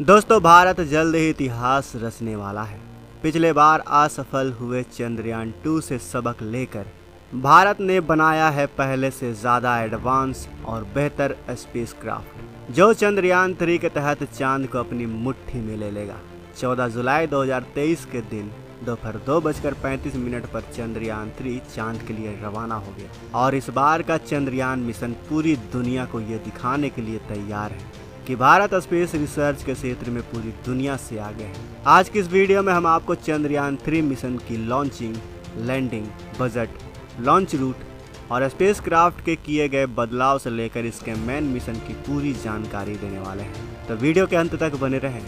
दोस्तों, भारत जल्द ही इतिहास रचने वाला है। पिछले बार असफल हुए चंद्रयान 2 से सबक लेकर भारत ने बनाया है पहले से ज़्यादा एडवांस और बेहतर स्पेसक्राफ्ट, जो चंद्रयान 3 के तहत चांद को अपनी मुट्ठी में ले लेगा। 14 जुलाई 2023 के दिन दोपहर 2:35 पर चंद्रयान 3 चांद के लिए रवाना हो गया और इस बार का चंद्रयान मिशन पूरी दुनिया को ये दिखाने के लिए तैयार है कि भारत स्पेस रिसर्च के क्षेत्र में पूरी दुनिया से आगे है। आज की इस वीडियो में हम आपको चंद्रयान 3 मिशन की launching, landing, budget, launch route और स्पेसक्राफ्ट के किए गए बदलाव से लेकर इसके मेन मिशन की पूरी जानकारी देने वाले हैं, तो वीडियो के अंत तक बने रहें।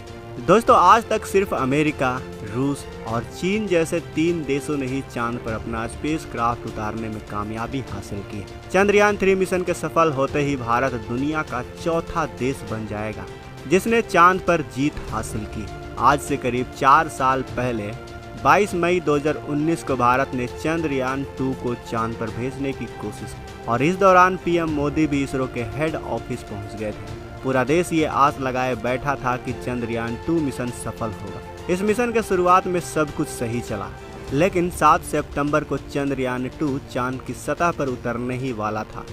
दोस्तों, आज तक सिर्फ अमेरिका, रूस और चीन जैसे 3 देशों ने ही चांद पर अपना स्पेसक्राफ्ट उतारने में कामयाबी हासिल की है। चंद्रयान 3 मिशन के सफल होते ही भारत दुनिया का चौथा देश बन जाएगा जिसने चांद पर जीत हासिल की। आज से करीब 4 साल पहले 22 मई 2019 को भारत ने चंद्रयान 2 को चांद पर भेजने की कोशिश की और इस दौरान पीएम मोदी भी इसरो के हेड ऑफिस पहुंच गए थे। पूरा देश ये आस लगाए बैठा था कि चंद्रयान 2 मिशन सफल होगा। इस मिशन के शुरुआत में सब कुछ सही चला, लेकिन 7 सितंबर को चंद्रयान 2 चांद की सतह पर उतरने ही वाला था।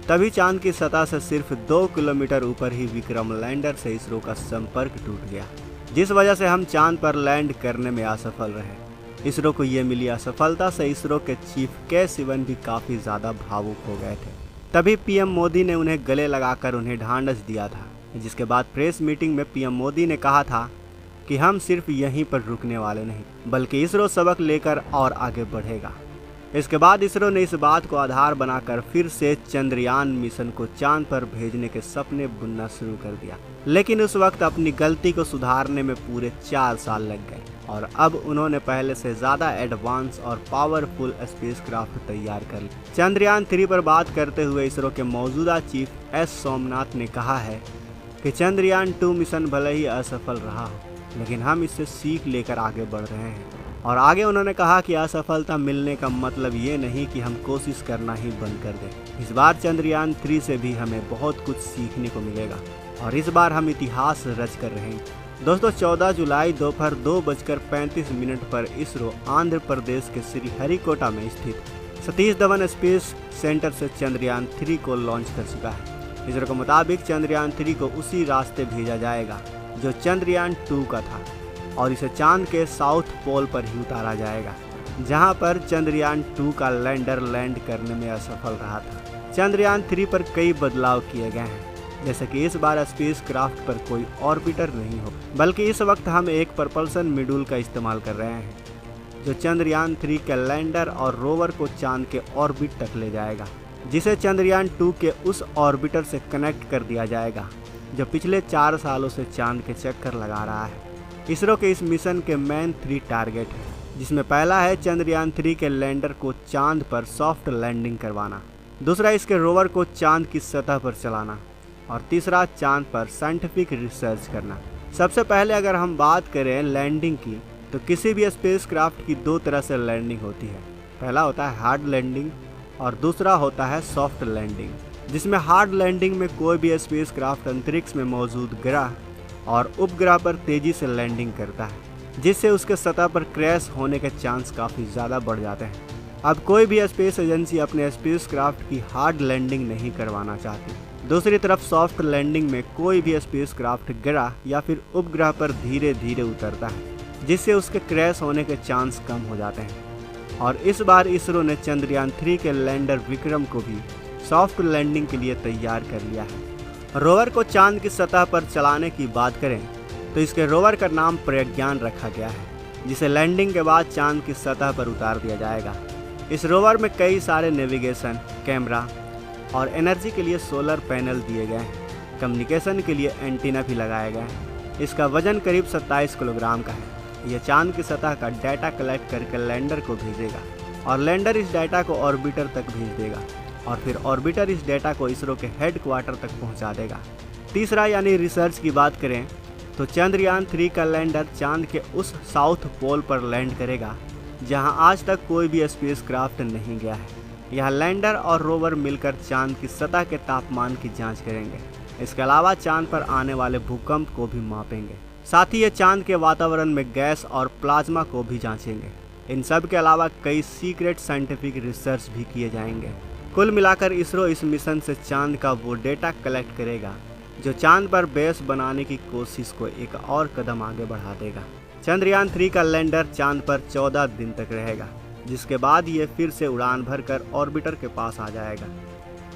तभी चांद की सतह से सिर्फ 2 किलोमीटर ऊपर ही विक्रम लैंडर से इसरो का संपर्क टूट गया, जिस वजह से हम चांद पर लैंड करने में असफल रहे। इसरो को ये मिली असफलता से इसरो के चीफ के सिवन भी काफ़ी ज़्यादा भावुक हो गए थे। तभी पीएम मोदी ने उन्हें गले लगाकर उन्हें ढांढस दिया था, जिसके बाद प्रेस मीटिंग में पीएम मोदी ने कहा था कि हम सिर्फ यहीं पर रुकने वाले नहीं, बल्कि इसरो सबक लेकर और आगे बढ़ेगा। इसके बाद इसरो ने इस बात को आधार बनाकर फिर से चंद्रयान मिशन को चांद पर भेजने के सपने बुनना शुरू कर दिया, लेकिन उस वक्त अपनी गलती को सुधारने में पूरे 4 साल लग गए और अब उन्होंने पहले से ज़्यादा एडवांस और पावरफुल स्पेसक्राफ्ट तैयार कर ली। चंद्रयान 3 पर बात करते हुए इसरो के मौजूदा चीफ एस सोमनाथ ने कहा है कि चंद्रयान 2 मिशन भले ही असफल रहा हो, लेकिन हम इससे सीख लेकर आगे बढ़ रहे हैं। और आगे उन्होंने कहा कि असफलता मिलने का मतलब ये नहीं कि हम कोशिश करना ही बंद कर दें। इस बार चंद्रयान 3 से भी हमें बहुत कुछ सीखने को मिलेगा और इस बार हम इतिहास रच कर रहेंगे। दोस्तों, 14 जुलाई दोपहर 2:35 पर इसरो आंध्र प्रदेश के श्रीहरिकोटा में स्थित सतीश धवन स्पेस सेंटर से चंद्रयान 3 को लॉन्च कर चुका है। इसरो के मुताबिक चंद्रयान 3 को उसी रास्ते भेजा जाएगा जो चंद्रयान 2 का था और इसे चांद के साउथ पोल पर ही उतारा जाएगा, जहां पर चंद्रयान 2 का लैंडर लैंड करने में असफल रहा था। चंद्रयान 3 पर कई बदलाव किए गए हैं, जैसे कि इस बार स्पेसक्राफ्ट पर कोई ऑर्बिटर नहीं हो, बल्कि इस वक्त हम एक प्रपल्सन मॉड्यूल का इस्तेमाल कर रहे हैं जो चंद्रयान 3 के लैंडर और रोवर को चांद के ऑर्बिट तक ले जाएगा, जिसे चंद्रयान 2 के उस ऑर्बिटर से कनेक्ट कर दिया जाएगा जो पिछले 4 सालों से चांद के चक्कर लगा रहा है। इसरो के इस मिशन के मेन 3 टारगेट हैं, जिसमें पहला है चंद्रयान 3 के लैंडर को चांद पर सॉफ्ट लैंडिंग करवाना, दूसरा इसके रोवर को चांद की सतह पर चलाना और तीसरा चांद पर साइंटिफिक रिसर्च करना। सबसे पहले अगर हम बात करें लैंडिंग की, तो किसी भी स्पेसक्राफ्ट की 2 तरह से लैंडिंग होती है। पहला होता है हार्ड लैंडिंग और दूसरा होता है सॉफ्ट लैंडिंग, जिसमें हार्ड लैंडिंग में कोई भी स्पेसक्राफ्ट अंतरिक्ष में मौजूद ग्रह और उपग्रह पर तेजी से लैंडिंग करता है, जिससे उसके सतह पर क्रैश होने के चांस काफ़ी ज़्यादा बढ़ जाते हैं। अब कोई भी स्पेस एजेंसी अपने स्पेसक्राफ्ट की हार्ड लैंडिंग नहीं करवाना चाहती। दूसरी तरफ सॉफ्ट लैंडिंग में कोई भी स्पेसक्राफ्ट ग्रह या फिर उपग्रह पर धीरे धीरे उतरता है, जिससे उसके क्रैश होने के चांस कम हो जाते हैं। और इस बार इसरो ने चंद्रयान 3 के लैंडर विक्रम को भी सॉफ्ट लैंडिंग के लिए तैयार कर लिया है। रोवर को चांद की सतह पर चलाने की बात करें तो इसके रोवर का नाम प्रज्ञान रखा गया है, जिसे लैंडिंग के बाद चांद की सतह पर उतार दिया जाएगा। इस रोवर में कई सारे नेविगेशन, कैमरा और एनर्जी के लिए सोलर पैनल दिए गए हैं। कम्युनिकेशन के लिए एंटीना भी लगाए गए हैं। इसका वजन करीब 27 किलोग्राम का है। यह चांद की सतह का डाटा कलेक्ट करके लैंडर को भेजेगा और लैंडर इस डाटा को ऑर्बिटर तक भेज देगा और फिर ऑर्बिटर इस डेटा को इसरो के हेडक्वार्टर तक पहुंचा देगा। तीसरा यानी रिसर्च की बात करें तो चंद्रयान 3 का लैंडर चांद के उस साउथ पोल पर लैंड करेगा जहां आज तक कोई भी स्पेसक्राफ्ट नहीं गया है। यह लैंडर और रोवर मिलकर चांद की सतह के तापमान की जांच करेंगे। इसके अलावा चांद पर आने वाले भूकंप को भी मापेंगे। साथ ही ये चांद के वातावरण में गैस और प्लाज्मा को भी जांचेंगे। इन सब के अलावा कई सीक्रेट साइंटिफिक रिसर्च भी किए जाएंगे। कुल मिलाकर इसरो इस मिशन से चांद का वो डेटा कलेक्ट करेगा जो चांद पर बेस बनाने की कोशिश को एक और कदम आगे बढ़ा देगा। चंद्रयान 3 का लैंडर चांद पर 14 दिन तक रहेगा, जिसके बाद ये फिर से उड़ान भरकर ऑर्बिटर के पास आ जाएगा।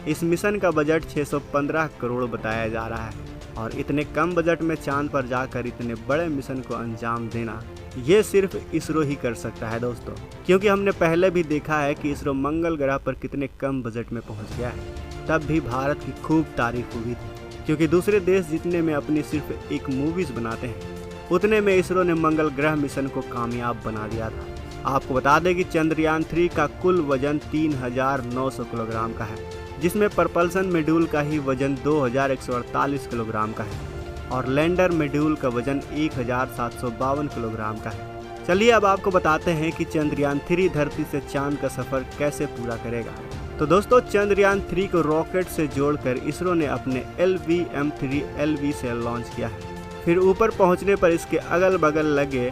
इस मिशन का बजट 615 करोड़ बताया जा रहा है और इतने कम बजट में चांद पर जाकर इतने बड़े मिशन को अंजाम देना ये सिर्फ इसरो ही कर सकता है दोस्तों, क्योंकि हमने पहले भी देखा है कि इसरो मंगल ग्रह पर कितने कम बजट में पहुंच गया है। तब भी भारत की खूब तारीफ हुई थी, क्योंकि दूसरे देश जितने में अपनी सिर्फ एक मूवीज बनाते हैं उतने में इसरो ने मंगल ग्रह मिशन को कामयाब बना दिया था। आपको बता दें कि चंद्रयान 3 का कुल वजन 3900 किलोग्राम का है, जिसमें प्रपल्सन मॉड्यूल का ही वजन 2148 किलोग्राम का है और लैंडर मॉड्यूल का वजन 1752 किलोग्राम का है। चलिए अब आपको बताते हैं कि चंद्रयान 3 धरती से चांद का सफर कैसे पूरा करेगा। तो दोस्तों, चंद्रयान 3 को रॉकेट से जोड़कर इसरो ने अपने LVM-3 से लॉन्च किया है। फिर ऊपर पहुंचने पर इसके अगल बगल लगे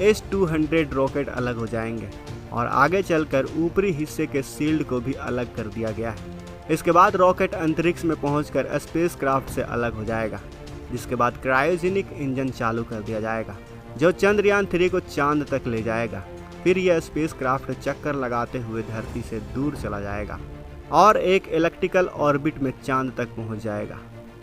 S-200 रॉकेट अलग हो जाएंगे और आगे चलकर ऊपरी हिस्से के शील्ड को भी अलग कर दिया गया है। इसके बाद रॉकेट अंतरिक्ष में पहुंचकर स्पेसक्राफ्ट से अलग हो जाएगा, जिसके बाद क्रायोजेनिक इंजन चालू कर दिया जाएगा जो चंद्रयान 3 को चांद तक ले जाएगा। फिर यह स्पेसक्राफ्ट चक्कर लगाते हुए धरती से दूर चला जाएगा और एक इलेक्ट्रिकल ऑर्बिट में चांद तक पहुंच जाएगा।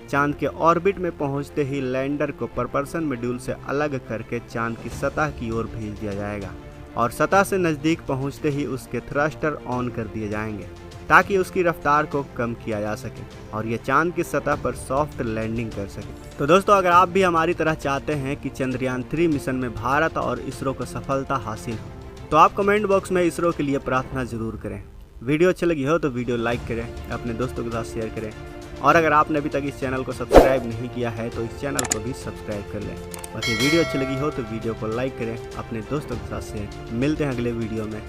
चांद के ऑर्बिट में पहुंचते ही लैंडर को प्रपल्सन मॉड्यूल से अलग करके चांद की सतह की ओर भेज दिया जाएगा और सतह से नज़दीक पहुंचते ही उसके थ्रस्टर ऑन कर दिए जाएंगे ताकि उसकी रफ्तार को कम किया जा सके और ये चांद की सतह पर सॉफ्ट लैंडिंग कर सके। तो दोस्तों, अगर आप भी हमारी तरह चाहते हैं कि चंद्रयान 3 मिशन में भारत और इसरो को सफलता हासिल हो तो आप कमेंट बॉक्स में इसरो के लिए प्रार्थना जरूर करें। वीडियो अच्छी लगी हो तो वीडियो लाइक करें, अपने दोस्तों के साथ शेयर करें और अगर आपने अभी तक इस चैनल को सब्सक्राइब नहीं किया है तो इस चैनल को भी सब्सक्राइब कर लें। बाकी वीडियो अच्छी लगी हो तो वीडियो को लाइक करें, अपने दोस्तों के साथ शेयर। मिलते हैं अगले वीडियो में।